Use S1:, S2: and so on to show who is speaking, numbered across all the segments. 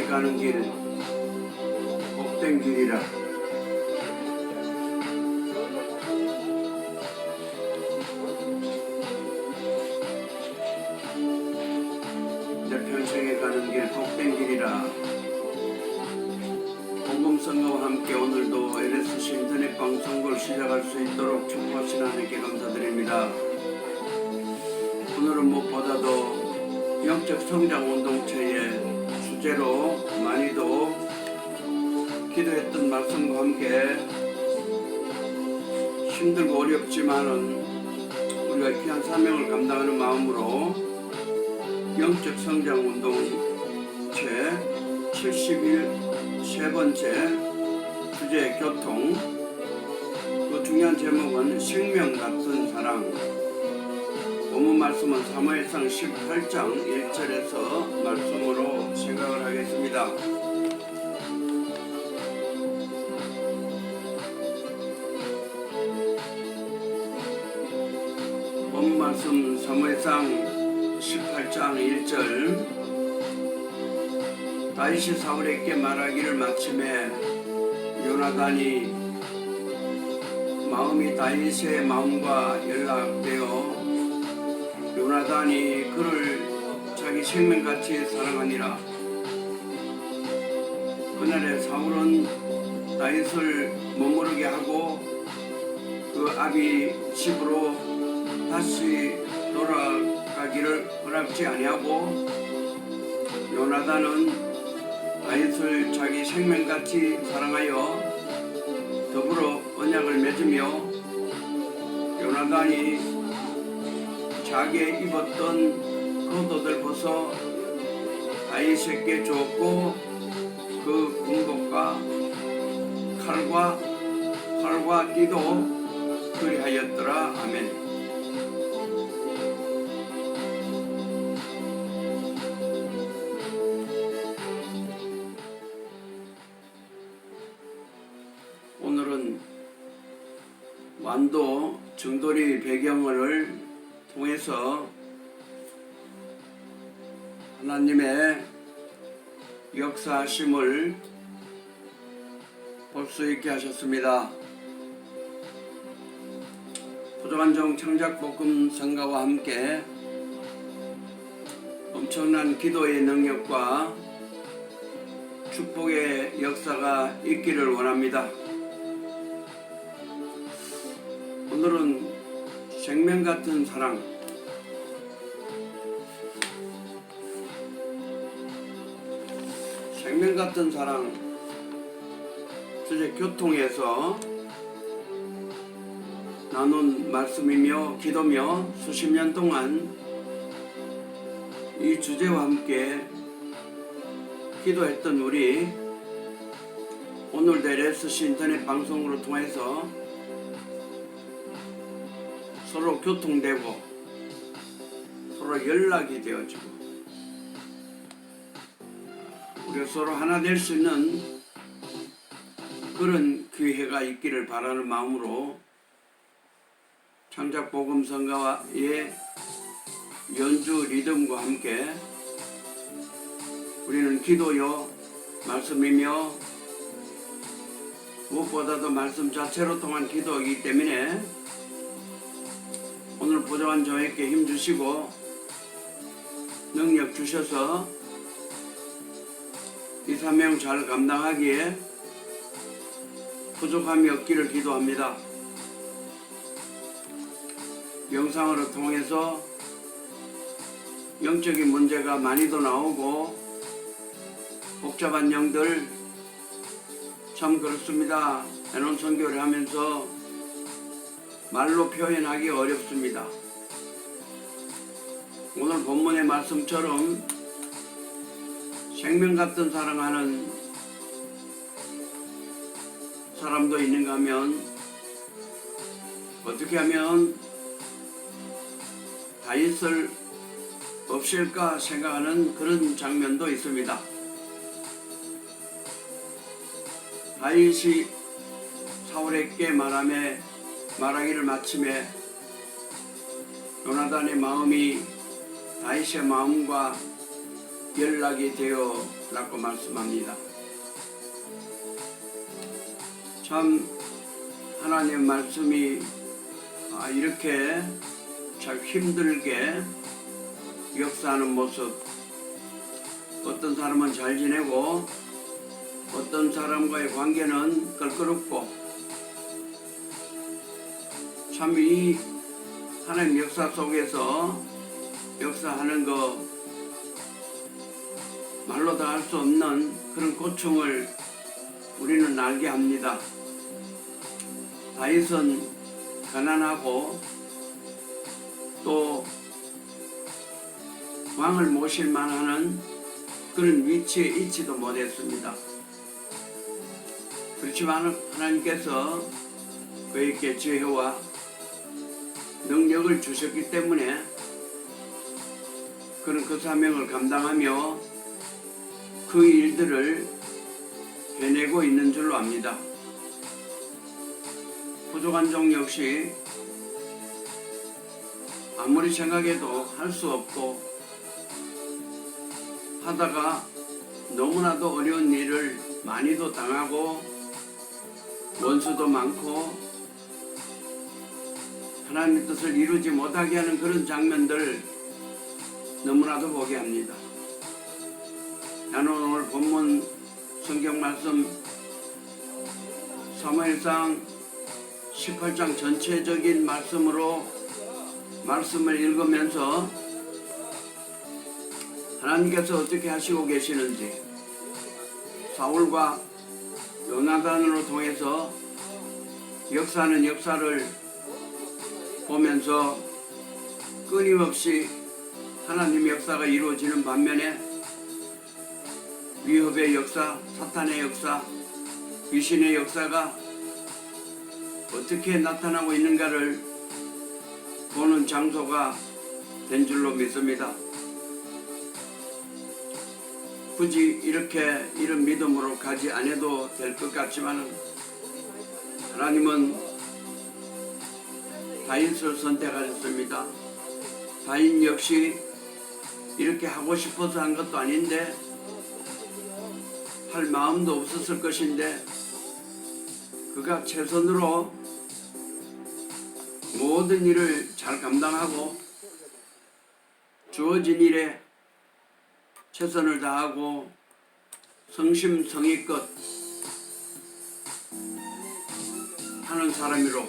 S1: 가는 길 복된 길이라. 내 평생에 가는 길 복된 길이라. 복음성가와 함께 오늘도 LSC 인터넷 방송을 시작할 수 있도록 축복하신 하나님께 감사드립니다. 오늘은 무엇보다도 영적 성장 운동체의 주제로 많이도 기도했던 말씀과 함께 힘들고 어렵지만은 우리가 귀한 사명을 감당하는 마음으로 영적 성장 운동체 70일 세 번째 주제 교통, 그 중요한 제목은 생명 같은 사랑. 본문 말씀은 사무엘상 18장 1절에서 말씀으로 생각을 하겠습니다. 본문 말씀 사무엘상 18장 1절. 다윗이 사울에게 말하기를 마침에 요나단이 마음이 다윗의 마음과 연락되어 요나단이 그를 자기 생명같이 사랑하니라. 그날에 사울은 다윗을 머무르게 하고 그 아비 집으로 다시 돌아가기를 허락지 아니하고 요나단은 다윗을 자기 생명같이 사랑하여 더불어 언약을 맺으며 요나단이 자기의 입었던 겉옷을 벗어 다윗에게 주었고 그 군복과 칼과 띠도 그리하였더라. 아멘. 오늘은 완도 정돌이 배경을 통해서 하나님의 역사하심을 볼 수 있게 하셨습니다. 부족한정 창작복음 성가와 함께 엄청난 기도의 능력과 축복의 역사가 있기를 원합니다. 오늘은 생명 같은 사랑, 생명 같은 사랑 주제 교통에서 나눈 말씀이며 기도며 수십 년 동안 이 주제와 함께 기도했던 우리 오늘도 LSC 인터넷 방송으로 통해서 서로 교통되고 서로 연락이 되어지고 우리가 서로 하나 될 수 있는 그런 기회가 있기를 바라는 마음으로 창작복음 성가와의 연주 리듬과 함께 우리는 기도요 말씀이며 무엇보다도 말씀 자체로 통한 기도이기 때문에 오늘 부족한 저에게 힘 주시고 능력 주셔서 이 사명 잘 감당하기에 부족함이 없기를 기도합니다. 영상으로 통해서 영적인 문제가 많이도 나오고 복잡한 영들 참 그렇습니다. 해놓은 선교를 하면서 말로 표현하기 어렵습니다. 오늘 본문의 말씀처럼 생명 같은 사랑하는 사람도 있는가 하면 어떻게 하면 다윗을 없앨까 생각하는 그런 장면도 있습니다. 다윗이 사울에게 말하기를 마침에 요나단의 마음이 다윗의 마음과 연락이 되어라고 말씀합니다. 참 하나님 말씀이 이렇게 참 힘들게 역사하는 모습, 어떤 사람은 잘 지내고 어떤 사람과의 관계는 껄끄럽고, 참 이 하나님 역사 속에서 역사하는 거 말로 다 할 수 없는 그런 고충을 우리는 알게 합니다. 다윗은 가난하고 또 왕을 모실 만한 그런 위치에 있지도 못했습니다. 그렇지만 하나님께서 그에게 지혜와 능력을 주셨기 때문에 그는 그 사명을 감당하며 그 일들을 해내고 있는 줄로 압니다. 부족한 종 역시 아무리 생각해도 할 수 없고, 하다가 너무나도 어려운 일을 많이도 당하고 원수도 많고 하나님의 뜻을 이루지 못하게 하는 그런 장면들 너무나도 보게 합니다. 나는 오늘 본문 성경 말씀 사무엘상 18장 전체적인 말씀으로 말씀을 읽으면서 하나님께서 어떻게 하시고 계시는지, 사울과 요나단으로 통해서 역사하는 역사를 보면서 끊임없이 하나님의 역사가 이루어지는 반면에 위협의 역사, 사탄의 역사, 귀신의 역사가 어떻게 나타나고 있는가를 보는 장소가 된 줄로 믿습니다. 굳이 이런 믿음으로 가지 않아도 될 것 같지만 하나님은 다윗을 선택하셨습니다. 다윗 역시 이렇게 하고 싶어서 한 것도 아닌데, 할 마음도 없었을 것인데, 그가 최선으로 모든 일을 잘 감당하고 주어진 일에 최선을 다하고 성심성의껏 하는 사람으로,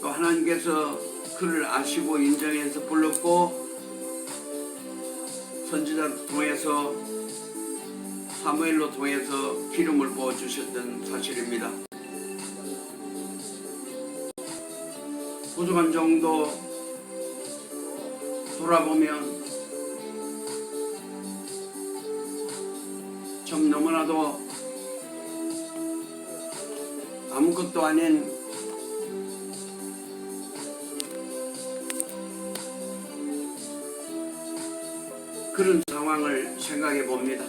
S1: 또 하나님께서 그를 아시고 인정해서 불렀고 선지자 통해서 사무엘로 통해서 기름을 부어주셨던 사실입니다. 부족한 정도 돌아보면 참 너무나도 아무것도 아닌 그런 상황을 생각해 봅니다.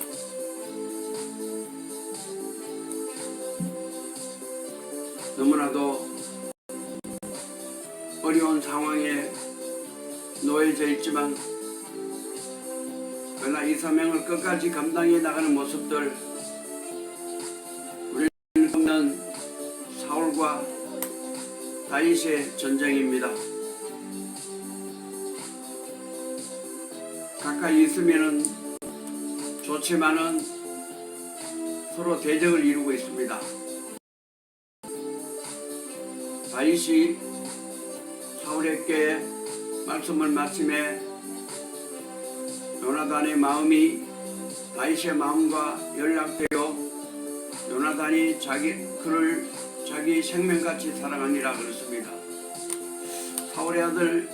S1: 너무나도 어려운 상황에 놓여져 있지만, 그러나 이 사명을 끝까지 감당해 나가는 모습들, 우리는 보는 사울과 다윗의 전쟁입니다. 가까이 있으면은 좋지만은 서로 대적을 이루고 있습니다. 다윗이 사울에게 말씀을 마침에 요나단의 마음이 다윗의 마음과 연락되어 요나단이 그를 자기 생명같이 사랑하니라 그랬습니다. 사울의 아들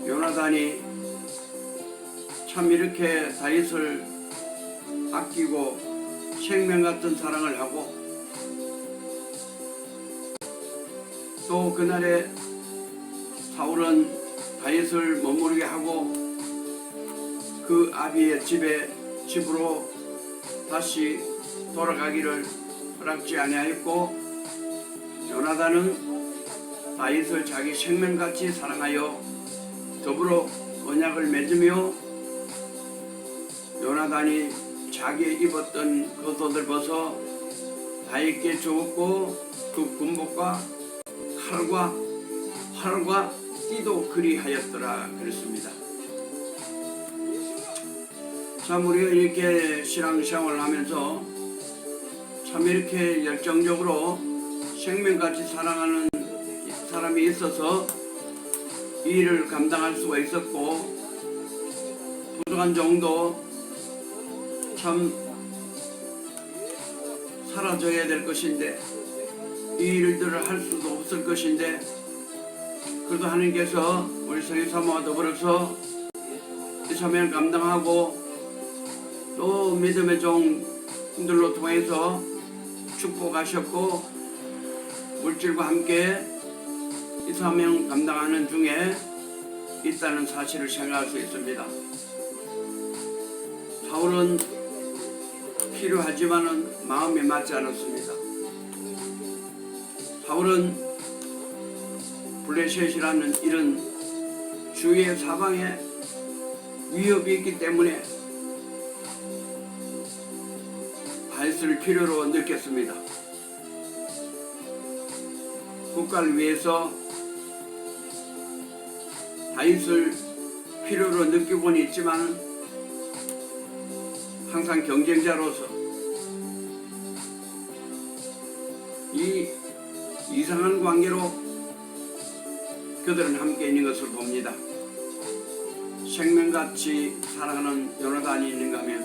S1: 요나단이 참 이렇게 다윗을 아끼고 생명같은 사랑을 하고, 또 그날에 사울은 다윗을 머무르게 하고 그 아비의 집으로 다시 돌아가기를 허락지 아니하였고, 요나단은 다윗을 자기 생명같이 사랑하여 더불어 언약을 맺으며 요나단이 자기 입었던 겉옷을 벗어 다윗께 주었고 그 군복과 칼과 활과 띠도 그리하였더라 그랬습니다. 참 우리가 이렇게 신앙생활을 하면서 참 이렇게 열정적으로 생명같이 사랑하는 사람이 있어서 이 일을 감당할 수가 있었고, 부족한 정도 참 사라져야 될 것인데 이 일들을 할 수도 없을 것인데, 그래도 하나님께서 우리 성인 사모와 더불어서 이 사명을 감당하고 또 믿음의 종들로 통해서 축복하셨고 물질과 함께 이 사명 감당하는 중에 있다는 사실을 생각할 수 있습니다. 사울은 필요하지만은 마음이 맞지 않았습니다. 사울은 블레셋이라는 이런 주위의 사방에 위협이 있기 때문에 다윗을 필요로 느꼈습니다. 국가를 위해서 다윗을 필요로 느끼고는 있지만 항상 경쟁자로서 이 이상한 관계로 그들은 함께 있는 것을 봅니다. 생명같이 사랑하는 요나단이 있는가 하면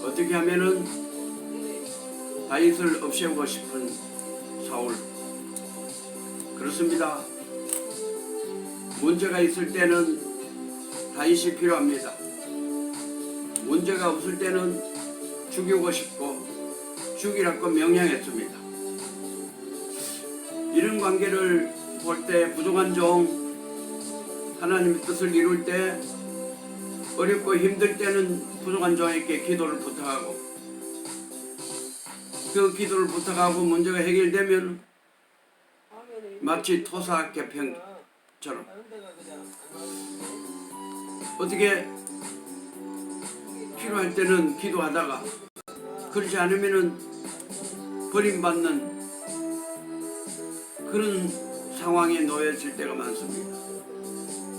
S1: 어떻게 하면은 다윗을 없애고 싶은 사울, 그렇습니다. 문제가 있을 때는 다윗이 필요합니다. 문제가 없을 때는 죽이고 싶고 죽이라고 명령했습니다. 이런 관계를 볼 때 부족한 종, 하나님의 뜻을 이룰 때 어렵고 힘들 때는 부족한 종에게 기도를 부탁하고, 그 기도를 부탁하고 문제가 해결되면 마치 토사 개평처럼 어떻게 필요할 때는 기도하다가 그렇지 않으면은 버림받는 그런 상황에 놓여질 때가 많습니다.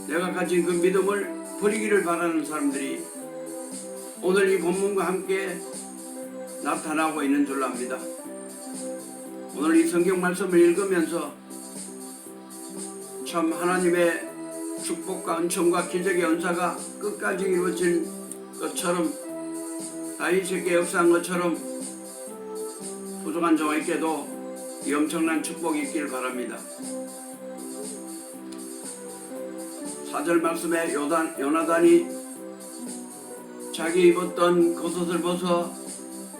S1: 내가 가진 그 믿음을 버리기를 바라는 사람들이 오늘 이 본문과 함께 나타나고 있는 줄 압니다. 오늘 이 성경 말씀을 읽으면서 참 하나님의 축복과 은총과 기적의 은사가 끝까지 이루어진 것처럼, 다윗에게 역사한 것처럼 부족한 종에게도 이 엄청난 축복이 있기를 바랍니다. 4절 말씀에 요나단이 자기 입었던 겉옷을 벗어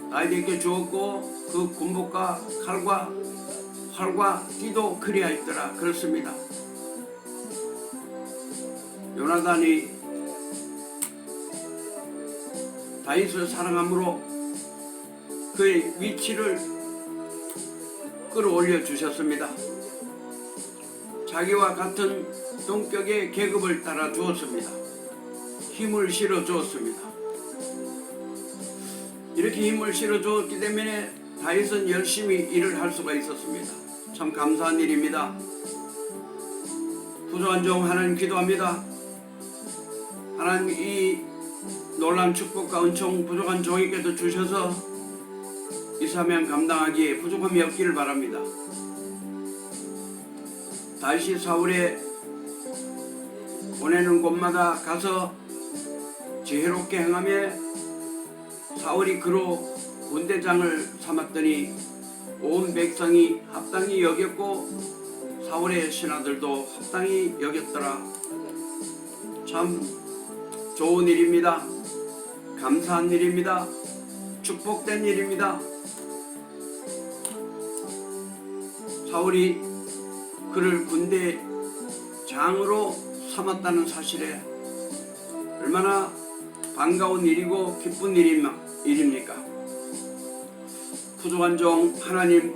S1: 다윗에게 주었고 그 군복과 칼과 활과 띠도 그리하였더라 그렇습니다. 요나단이 다윗을 사랑함으로 그의 위치를 끌어올려 주셨습니다. 자기와 같은 동격의 계급을 따라 주었습니다. 힘을 실어 주었습니다. 이렇게 힘을 실어 주었기 때문에 다윗은 열심히 일을 할 수가 있었습니다. 참 감사한 일입니다. 부족한 종 하나님 기도합니다. 하나님 이 놀라운 축복과 은총 부족한 종에게도 주셔서 이 사명 감당하기에 부족함이 없기를 바랍니다. 다윗이 사울에 보내는 곳마다 가서 지혜롭게 행하며 사울이 그로 군대장을 삼았더니 온 백성이 합당히 여겼고 사울의 신하들도 합당히 여겼더라. 참 좋은 일입니다. 감사한 일입니다. 축복된 일입니다. 사울이 그를 군대장으로 삼았다는 사실에 얼마나 반가운 일이고 기쁜 일입니까? 부족한 종 하나님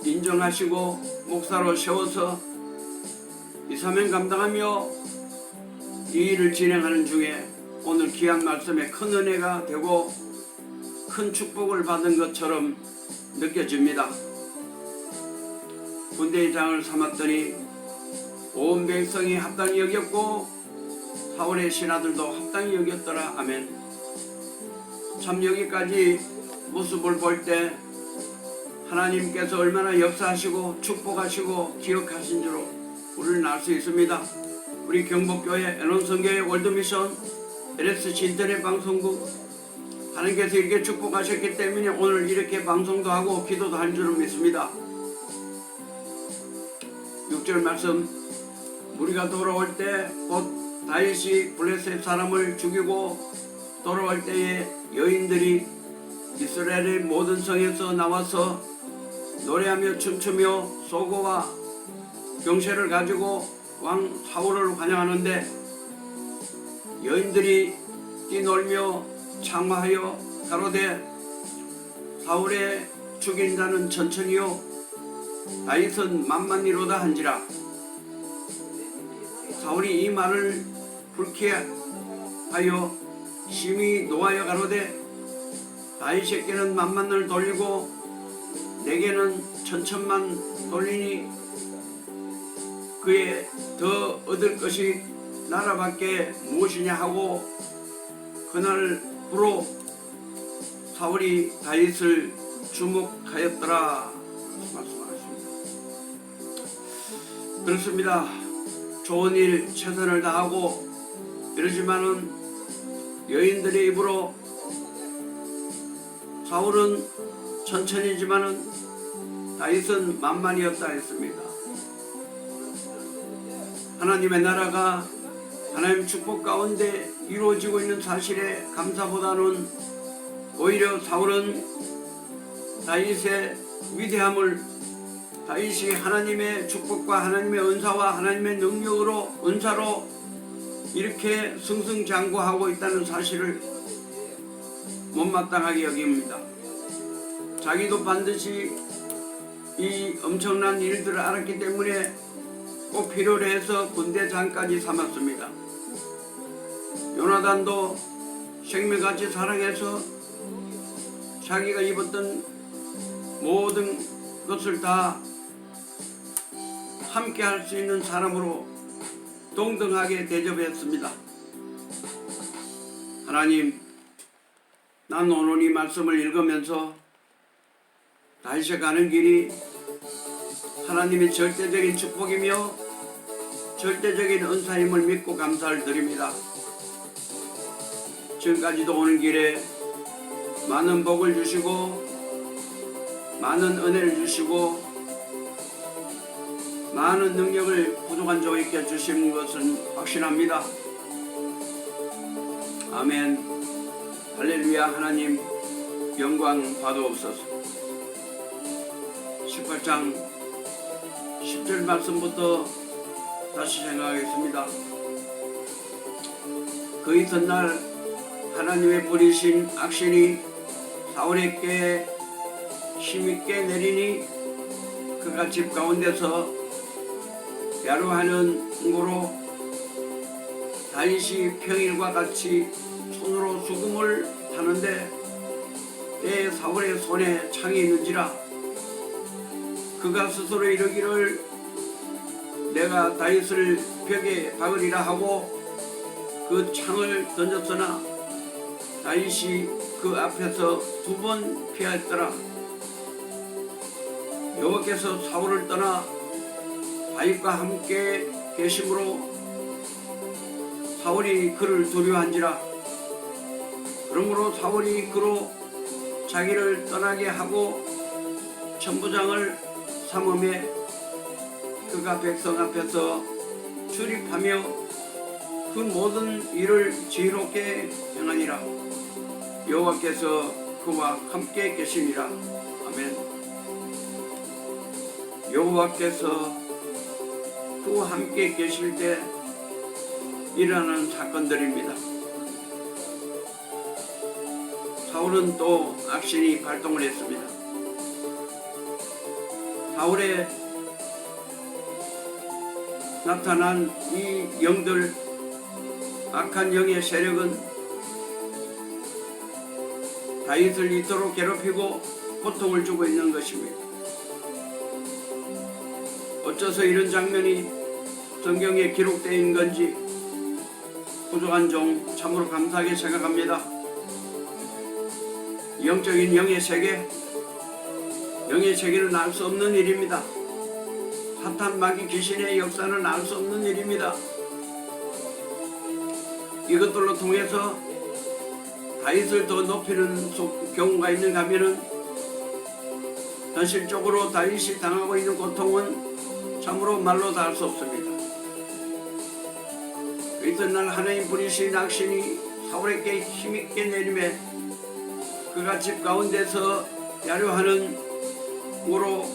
S1: 인정하시고 목사로 세워서 이 사명 감당하며 이 일을 진행하는 중에 오늘 귀한 말씀에 큰 은혜가 되고 큰 축복을 받은 것처럼 느껴집니다. 군대의 장을 삼았더니 온 백성이 합당히 여겼고 사울의 신하들도 합당히 여겼더라. 아멘. 참 여기까지 모습을 볼 때 하나님께서 얼마나 역사하시고 축복하시고 기억하신 줄로 우리는 알 수 있습니다. 우리 경복교회 애논성교회 월드미션 LSC 인터넷 방송국 하나님께서 이렇게 축복하셨기 때문에 오늘 이렇게 방송도 하고 기도도 할 줄을 믿습니다. 6절 말씀, 우리가 돌아올 때 곧 다윗이 블레셋 사람을 죽이고 돌아올 때에 여인들이 이스라엘의 모든 성에서 나와서 노래하며 춤추며 소고와 경쇠를 가지고 왕 사울을 환영하는데 여인들이 뛰놀며 창화하여 가로되 사울의 죽인 자는 천천히요 다윗은 만만이로다 한지라. 사울이 이 말을 불쾌하여 심히 노하여 가로되 다윗에게는 만만을 돌리고 내게는 천천만 돌리니 그에 더 얻을 것이 나라밖에 무엇이냐 하고 그날부로 사울이 다윗을 주목하였더라 말씀하셨습니다. 그렇습니다. 좋은 일 최선을 다하고 이러지만은 여인들의 입으로 사울은 천천히지만은 다윗은 만만이었다 했습니다. 하나님의 나라가 하나님 축복 가운데 이루어지고 있는 사실에 감사보다는 오히려 사울은 다윗의 위대함을 다윗이 하나님의 축복과 하나님의 은사와 하나님의 은사로 이렇게 승승장구하고 있다는 사실을 못마땅하게 여깁니다. 자기도 반드시 이 엄청난 일들을 알았기 때문에 꼭 필요로 해서 군대장까지 삼았습니다. 요나단도 생명같이 사랑해서 자기가 입었던 모든 것을 다 함께 할 수 있는 사람으로 동등하게 대접했습니다. 하나님, 난 오늘 이 말씀을 읽으면서 다윗이 가는 길이 하나님의 절대적인 축복이며 절대적인 은사임을 믿고 감사를 드립니다. 지금까지도 오는 길에 많은 복을 주시고 많은 은혜를 주시고 많은 능력을 부족한 저에게 주신 것은 확신합니다. 아멘. 할렐루야. 하나님 영광 받아옵소서. 18장 10절 말씀부터 다시 생각하겠습니다. 그 이튿날 하나님의 부리신 악신이 사울에게 힘있게 내리니 그가 집 가운데서 야루하는 고로 다윗이 평일과 같이 손으로 수금을 타는데 때에 사울의 손에 창이 있는지라 그가 스스로 이르기를 내가 다윗을 벽에 박으리라 하고 그 창을 던졌으나 다윗이 그 앞에서 2번 피하였더라. 여호와께서 사울을 떠나 다윗과 함께 계심으로 사울이 그를 두려워한지라. 그러므로 사울이 그로 자기를 떠나게 하고 천부장을 삼음에 그가 백성 앞에서 출입하며 그 모든 일을 지혜롭게 행하니라. 여호와께서 그와 함께 계시니라. 아멘. 여호와께서 그와 함께 계실 때 일어나는 사건들입니다. 사울은 또 악신이 발동을 했습니다. 사울에 나타난 이 영들, 악한 영의 세력은 다윗을 이토록 괴롭히고 고통을 주고 있는 것입니다. 어째서 이런 장면이 성경에 기록되어 있는 건지 부족한 종 참으로 감사하게 생각합니다. 영적인 영의 세계는 알 수 없는 일입니다. 사탄 마귀 귀신의 역사는 알 수 없는 일입니다. 이것들로 통해서 다윗을 더 높이는 경우가 있는가 하면은 현실적으로 다윗이 당하고 있는 고통은 참으로 말로 다 할 수 없습니다. 이튿날 하나님 부리신 악신이 사울에게 힘있게 내림에 그가 집 가운데서 야려하는 우로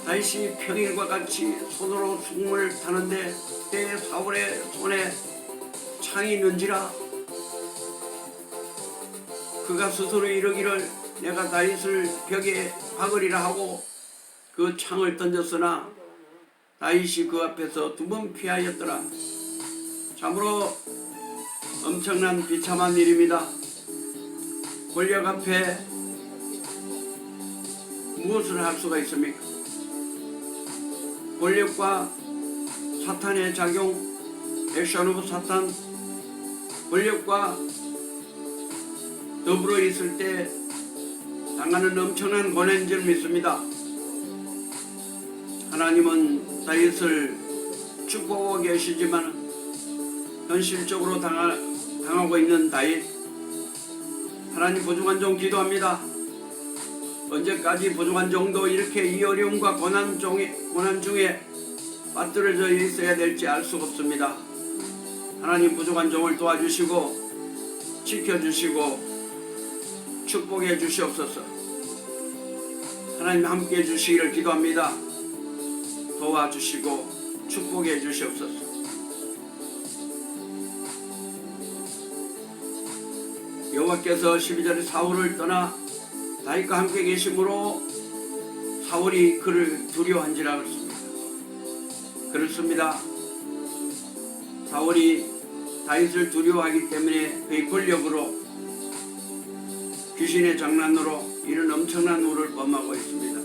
S1: 다윗이 평일과 같이 손으로 숨을 타는데 그때 사울의 손에 창이 있는지라 그가 스스로 이르기를 내가 다윗을 벽에 박으리라 하고 그 창을 던졌으나 다윗이 그 앞에서 두 번 피하였더라. 참으로 엄청난 비참한 일입니다. 권력 앞에 무엇을 할 수가 있습니까? 권력과 사탄의 작용, 액션 오브 사탄, 권력과 더불어 있을 때 당하는 엄청난 고난인 줄 믿습니다. 하나님은 다윗을 축복하고 계시지만 현실적으로 당하고 있는 다윗, 하나님 부족한 종 기도합니다. 언제까지 부족한 종도 이렇게 이 어려움과 고난 중에 빠뜨려져 있어야 될지 알 수가 없습니다. 하나님 부족한 종을 도와주시고 지켜주시고 축복해 주시옵소서. 하나님 함께 해주시기를 기도합니다. 도와주시고 축복해 주시옵소서. 여호와께서 12절에 사울을 떠나 다윗과 함께 계심으로 사울이 그를 두려워한지라 그랬습니다. 그렇습니다. 사울이 다윗을 두려워하기 때문에 그의 권력으로 귀신의 장난으로 이런 엄청난 우를 범하고 있습니다.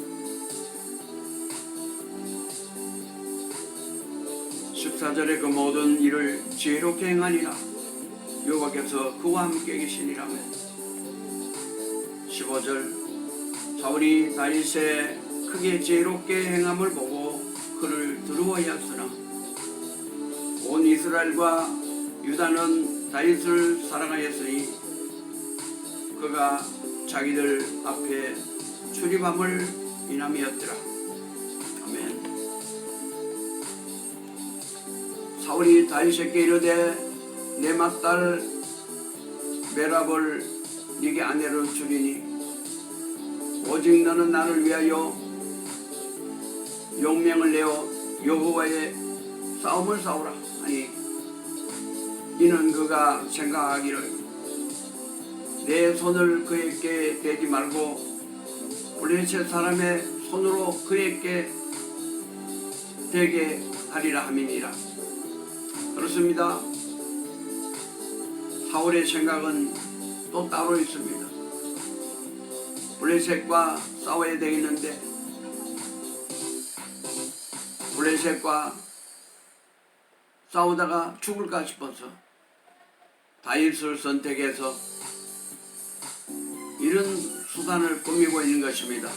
S1: 14절에 그 모든 일을 지혜롭게 행하니라 여호와께서 그와 함께 계시니라며. 15절 사울이 다윗의 크게 지혜롭게 행함을 보고 그를 두려워하였으나 온 이스라엘과 유다는 다윗을 사랑하였으니 그가 자기들 앞에 출입함을 인함이었더라. 아멘. 사울이 다윗에게 이르되 내 맏딸 메랍을 네게 아내로 주리니 오직 너는 나를 위하여 용명을 내어 여호와의 싸움을 싸우라 하니 이는 그가 생각하기를 내 손을 그에게 대지 말고 블레셋 사람의 손으로 그에게 대게 하리라 함이니라. 그렇습니다. 사울의 생각은 또 따로 있습니다. 블레셋과 싸워야 되겠는데 블레셋과 싸우다가 죽을까 싶어서 다윗을 선택해서 이런 수단을 꾸미고 있는 것입니다.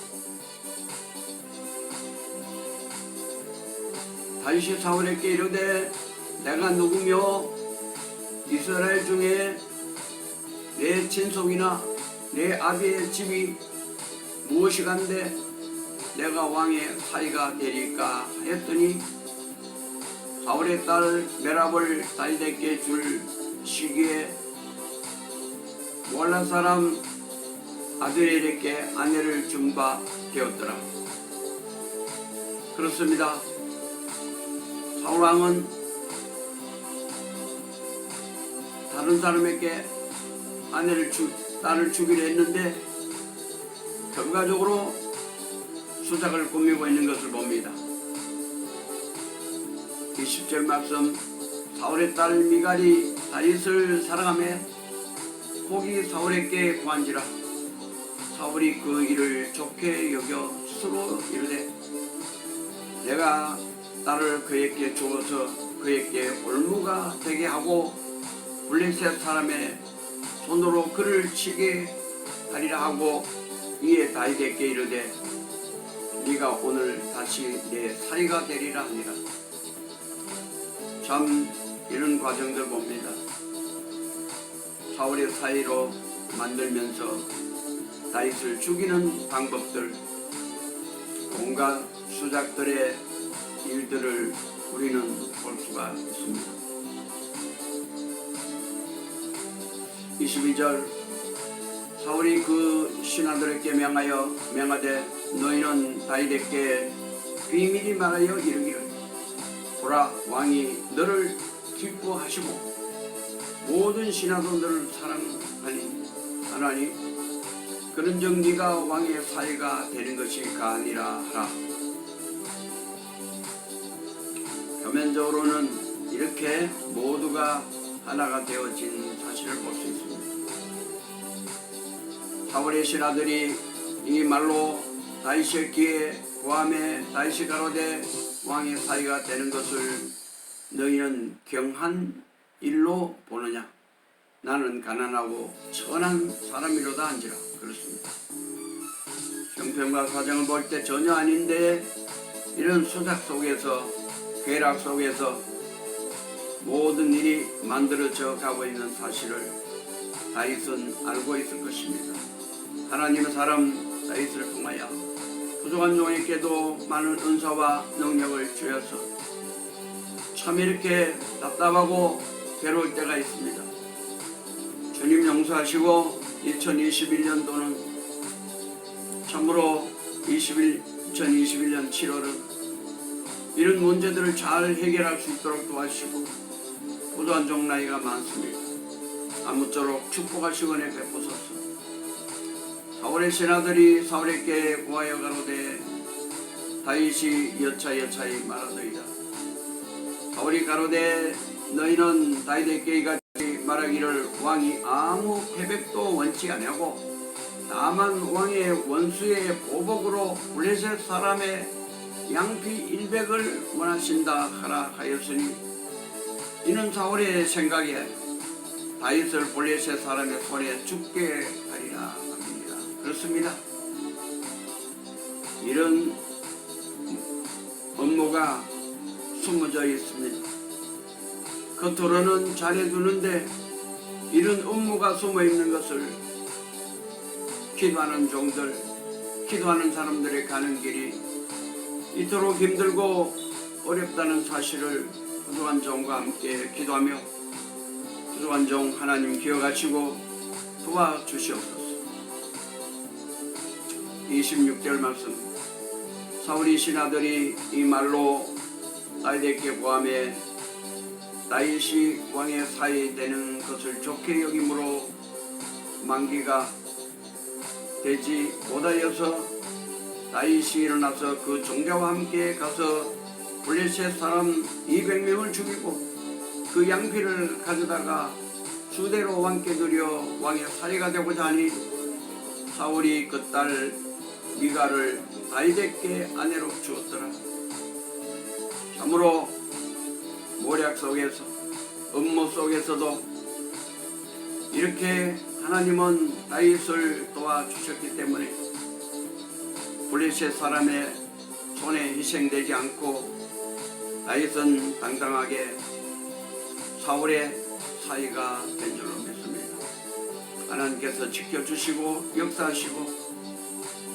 S1: 다윗이 사울에게 이르되 내가 누구며 이스라엘 중에 내 친속이나 내 아비의 집이 무엇이간데 내가 왕의 사위가 되리까 하였더니 사울의 딸 메랍을 다윗에게 줄 시기에 몰라 사람 아드엘에게 아내를 준 바 되었더라. 그렇습니다. 사울 왕은 다른 사람에게 딸을 주기로 했는데 결과적으로 수작을 꾸미고 있는 것을 봅니다. 20절 말씀 사울의 딸 미갈이 다윗을 사랑하며 혹이 사울에게 구한지라. 사울이 그 일을 좋게 여겨 스스로 이르되 내가 딸을 그에게 주어서 그에게 올무가 되게 하고 블레셋 사람의 손으로 그를 치게 하리라 하고 이에 다윗에게 이르되 네가 오늘 다시 내 사위가 되리라 하니라. 참 이런 과정들 봅니다. 사울의 사위로 만들면서 다윗을 죽이는 방법들, 온갖 수작들의 일들을 우리는 볼 수가 있습니다. 22절 사울이 그 신하들에게 명하되 너희는 다윗에게 비밀히 말하여 이르기를 보라 왕이 너를 기뻐하시고 모든 신하도 너를 사랑하니 그런즉 네가 왕의 사위가 되는 것이 가아니라 하라. 표면적으로는 이렇게 모두가 하나가 되어진 사실을 볼 수 있습니다. 사울의 신하들이 이 말로 다윗의 귀에 구함에 다윗이 가로되 왕의 사위가 되는 것을 너희는 경한 일로 보느냐. 나는 가난하고 천한 사람이로다 한지라. 그렇습니다. 형편과 사정을 볼 때 전혀 아닌데 이런 수작 속에서 쾌락 속에서 모든 일이 만들어져 가고 있는 사실을 다윗은 알고 있을 것입니다. 하나님의 사람 다윗을 통하여 부족한 종에게도 많은 은사와 능력을 주어서 참 이렇게 답답하고 괴로울 때가 있습니다. 주님 용서하시고 2021년도는 참으로 2021년 7월은 이런 문제들을 잘 해결할 수 있도록 도와주시고 부족한 종 나이가 많습니다. 아무쪼록 축복하시고 은혜 베푸소서. 사울의 신하들이 사울에게 구하여 가로되 다윗이 여차여차히 말하더이다. 사울이 가로되 너희는 다윗에게 이같이 말하기를 왕이 아무 패백도 원치 아니하고 다만 왕의 원수의 보복으로 블레셋 사람의 양피 100을 원하신다 하라 하였으니 이는 사울의 생각에 다윗을 블레셋 사람의 손에 죽게 하리라 합니다. 그렇습니다. 이런 업무가 숨어져 있습니다. 겉으로는 잘해주는데 이런 업무가 숨어있는 것을 기도하는 종들, 기도하는 사람들의 가는 길이 이토록 힘들고 어렵다는 사실을 부족한 종과 함께 기도하며 부족한 종 하나님 기억하시고 도와주시옵소서. 26절 말씀 사울의 신하들이 이 말로 다윗에게 구하매 다윗이 왕의 사위 되는 것을 좋게 여김으로 만기가 되지 못하여서 다윗이 일어나서 그 종자와 함께 가서 블레셋 사람 200명을 죽이고 그 양피를 가져다가 수대로 왕께 드려 왕의 사위가 되고자 하니 사울이 그 딸 미가를 다윗에게 아내로 주었더라. 참으로 모략 속에서 업무 속에서도 이렇게 하나님은 다윗을 도와주셨기 때문에 블레셋 사람의 손에 희생되지 않고 다윗은 당당하게 사울의 사위가 된 줄로 믿습니다. 하나님께서 지켜주시고 역사하시고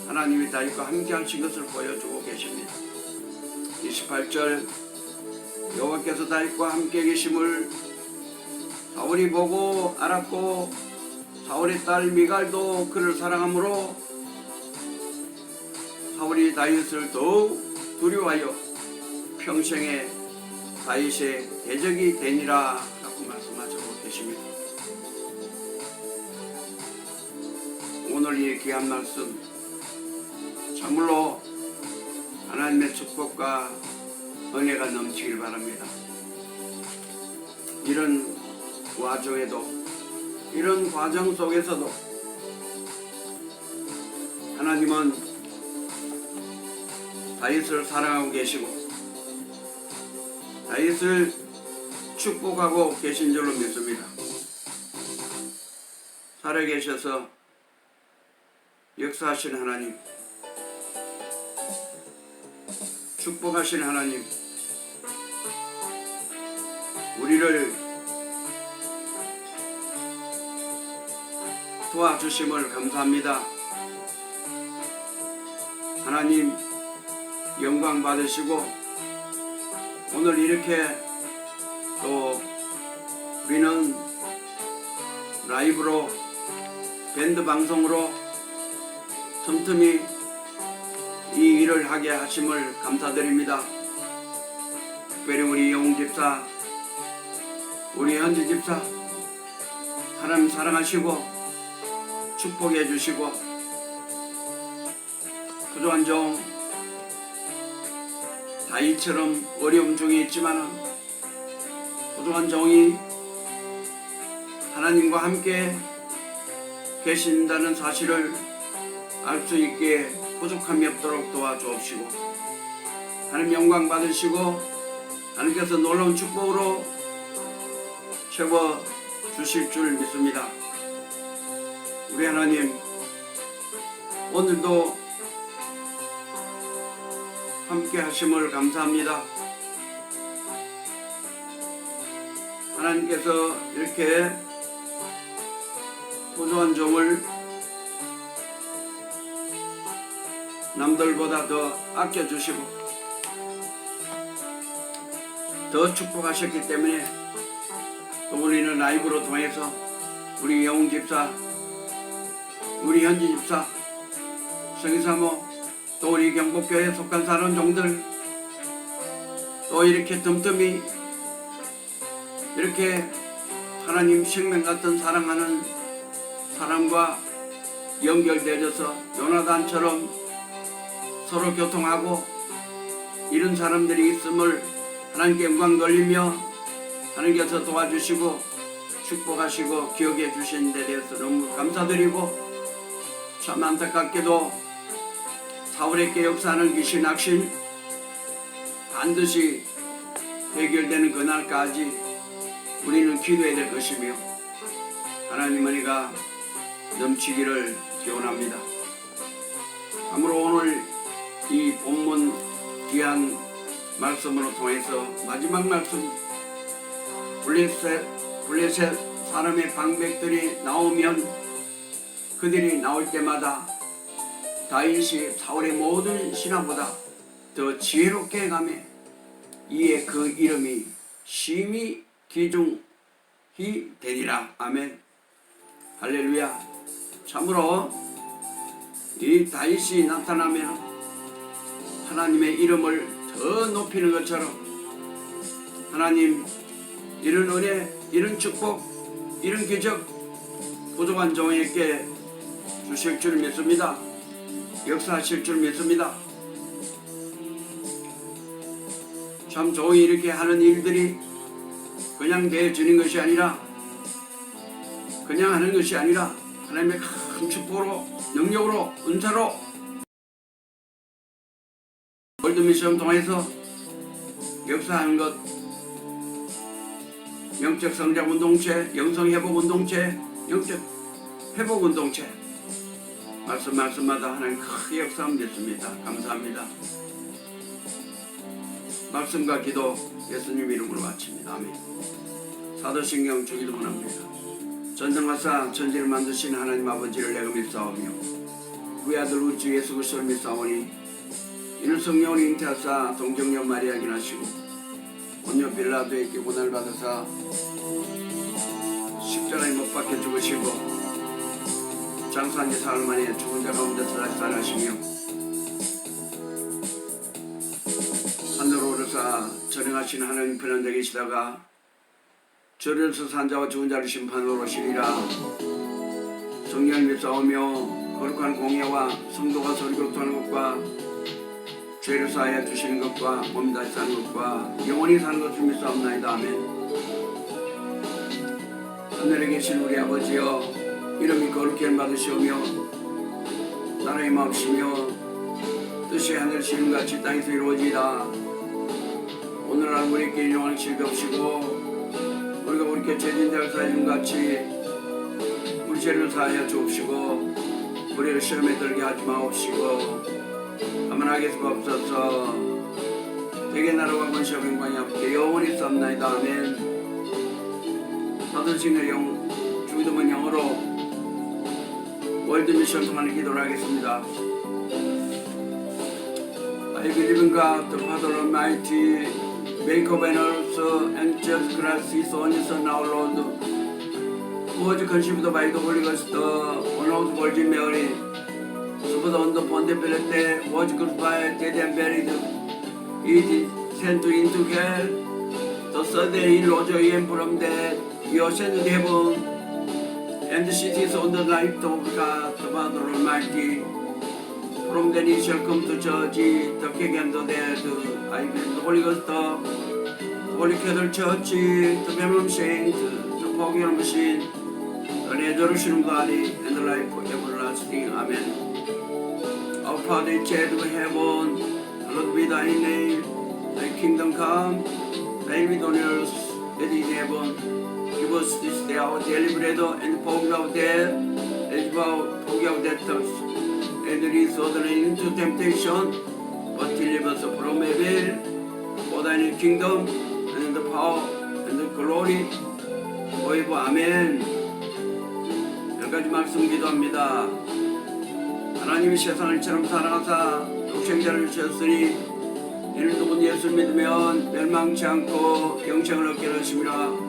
S1: 하나님이 다윗과 함께 하신 것을 보여주고 계십니다. 28절 여호와께서 다윗과 함께 계심을 사울이 보고 알았고 사울의 딸 미갈도 그를 사랑하므로 사울이 다윗을 더욱 두려워하여 평생에 다윗의 대적이 되니라 라고 말씀하시고 계십니다. 오늘 이 귀한 말씀 참으로 하나님의 축복과 은혜가 넘치길 바랍니다. 이런 와중에도 이런 과정 속에서도 하나님은 다윗을 사랑하고 계시고 다윗을 축복하고 계신 줄로 믿습니다. 살아계셔서 역사하신 하나님, 축복하신 하나님, 우리를 도와주심을 감사합니다. 하나님 영광 받으시고 오늘 이렇게 또 우리는 라이브로 밴드 방송으로 틈틈이 이 일을 하게 하심을 감사드립니다. 특별히 우리 용 집사, 우리 현지 집사 하나님 사랑하시고 축복해 주시고 부족한 종 다윗처럼 어려움 중에 있지만은 부족한 종이 하나님과 함께 계신다는 사실을 알 수 있게 부족함이 없도록 도와주옵시고 하나님 영광 받으시고 하나님께서 놀라운 축복으로 채워 주실 줄 믿습니다. 우리 하나님 오늘도 함께 하심을 감사합니다. 하나님께서 이렇게 부족한 종을 남들보다 더 아껴주시고 더 축복하셨기 때문에 또 우리는 라이브로 통해서 우리 영웅 집사, 우리 현지 집사, 성의사모, 또 우리 경복교회에 속한 사는 종들 또 이렇게 틈틈이 이렇게 하나님 생명 같은 사랑하는 사람과 연결되어서 요나단처럼 서로 교통하고 이런 사람들이 있음을 하나님께 영광 돌리며 하나님께서 도와주시고 축복하시고 기억해 주신 데 대해서 너무 감사드리고 참 안타깝게도 사울에게 역사하는 귀신 악신 반드시 해결되는 그날까지 우리는 기도해야 될 것이며 하나님 은혜가 넘치기를 기원합니다. 아무로 오늘 이 본문 귀한 말씀으로 통해서 마지막 말씀 블레셋 사람의 방백들이 나오면 그들이 나올 때마다 다윗이 사울의 모든 신하보다 더 지혜롭게 가매 이에 그 이름이 심히 기중히 되리라. 아멘. 할렐루야. 참으로 이 다윗이 나타나면 하나님의 이름을 더 높이는 것처럼 하나님 이런 은혜, 이런 축복, 이런 기적 부족한 종에게 주실 줄 믿습니다. 역사하실 줄 믿습니다. 참 종이 이렇게 하는 일들이 그냥 되어지는 것이 아니라 그냥 하는 것이 아니라 하나님의 큰 축복으로 능력으로 은사로 월드미션 통해서 역사하는 것 영적 성장 운동체, 영성 회복 운동체, 영적 회복 운동체 말씀마다 하나님 크게 역사하면 됐습니다. 감사합니다. 말씀과 기도 예수님 이름으로 마칩니다. 아멘. 사도신경 주기도 원합니다. 전쟁하사 천지를 만드신 하나님 아버지를 내가 믿사오며 그의 아들 우주 예수 그리스도를 믿사오니 이는 성령을 잉태하사 동정녀 마리아에게 나시고 본요 빌라도에게 고난을 받으사 십자가에 못 박혀 죽으시고 장사한 지 사흘 만에 죽은 자 가운데서 다시 살아나시며 하늘로 오르사 전행하신 하나님 편한 자 계시다가 저리로서 산 자와 죽은 자를 심판으로 오시리라. 성령을 믿사오며 거룩한 공예와 성도가 서로 교통하는 것과 죄를 사하여 주시는 것과 몸이 다시 사는 것과 영원히 사는 것을 믿사옵나이다. 아멘. 하늘에 계신 우리 아버지여, 이름이 거룩히 받으시오며 나라의 마옵시며 뜻이 하늘에서 이룬같이 땅에서 이루어지이다. 오늘날 우리에게 일용할 즐겁시고 우리가 우리께 죄진자를 사해 준같이 우리 죄를 사하여 주옵시고 우리를 시험에 들게 하지 마옵시고 다만 악에서 없어서 대개 나라와 권세와 영광이 없게 영원히 쌉나이다. 아멘. 사도신의 영 주기도문 영어로 월드 미션 통하는 기도를 하겠습니다. I believe in God, the Father Almighty, maker of an earth and Jesus Christ, His only Son, our Lord, who was conceived by the Holy Ghost, born of the Virgin Mary, suffered under Pontius Pilate, was crucified, dead and buried. He is sent into hell. The third day He rose again from dead. He ascended to heaven, and sits on the right of God, the Father Almighty. From then He shall come to judge the quick and the dead. I believe the Holy Ghost, the Holy Catholic Church, the memory of saints, the forgiveness of sin, the resurrection of the body, and the life everlasting. Amen. Our Father in heaven, hallowed be Thy name. Thy kingdom come, Thy will be done on earth as it is in heaven. Give us this day our daily bread, and forgive our debt, as we forgive our debtors. And lead us not into temptation, but deliver us from evil. For Thine is the kingdom, and the power, and the glory, forever. 아멘. 여기까지 말씀 기도합니다. 하나님이 세상을 처럼 사랑하사 독생자를 주셨으니 이는 누군 예수를 믿으면 멸망치 않고 영생을 얻게 하심이라.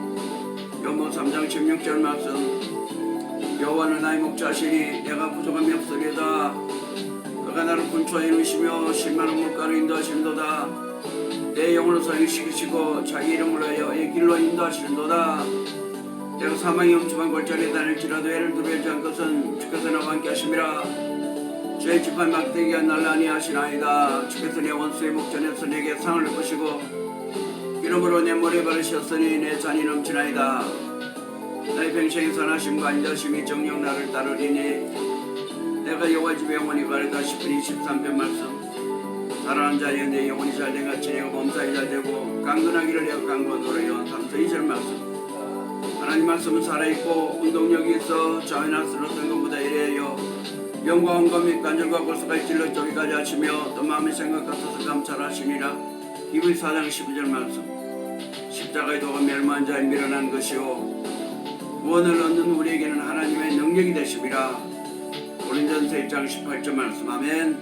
S1: 요모 3장 16절 말씀. 여호와는 나의 목자시니 내가 부족함이 없으리다. 그가 나를 군초에 이루시며 실만한 물가로 인도하시는도다. 내 영혼을 소행시키시고 자기 이름을 하여 이 길로 인도하시는도다. 내가 사망의 엄청한 골짜기에 다닐지라도 해를 두려워하지 않을 것은 주께서 나와 함께 하심이라. 죄의 지판 막대기가 날라 아니하시나이다. 주께서 내 원수의 목전에서 내게 상을 베푸시고 기름으로 내 머리에 바르셨으니 내 잔이 넘치나이다. 나의 평생의 선하심과 인자심이 정녕 나를 따르리니 내가 여호와 집에 영원히 가리다 싶으니 13편 말씀. 살아난 자여 내 영혼이 잘된 같이 내가 범사에 잘되고 강건하기를 내가 강건하도록 요한 3서 2절 말씀. 하나님 말씀은 살아있고 운동력이 있어 자위나 쓰러던 것보다 이래요. 영과 온과 및 관절과 골수까지 찔러 쪼기까지 하시며 또 마음의 생각 같아서 감찰하시니라. 히브리 4장 12절 말씀. 십자가의 도가 멸망한 자에 밀어난 것이요 구원을 얻는 우리에게는 하나님의 능력이 되심이라. 고린전서 1장 18절 말씀. 아멘.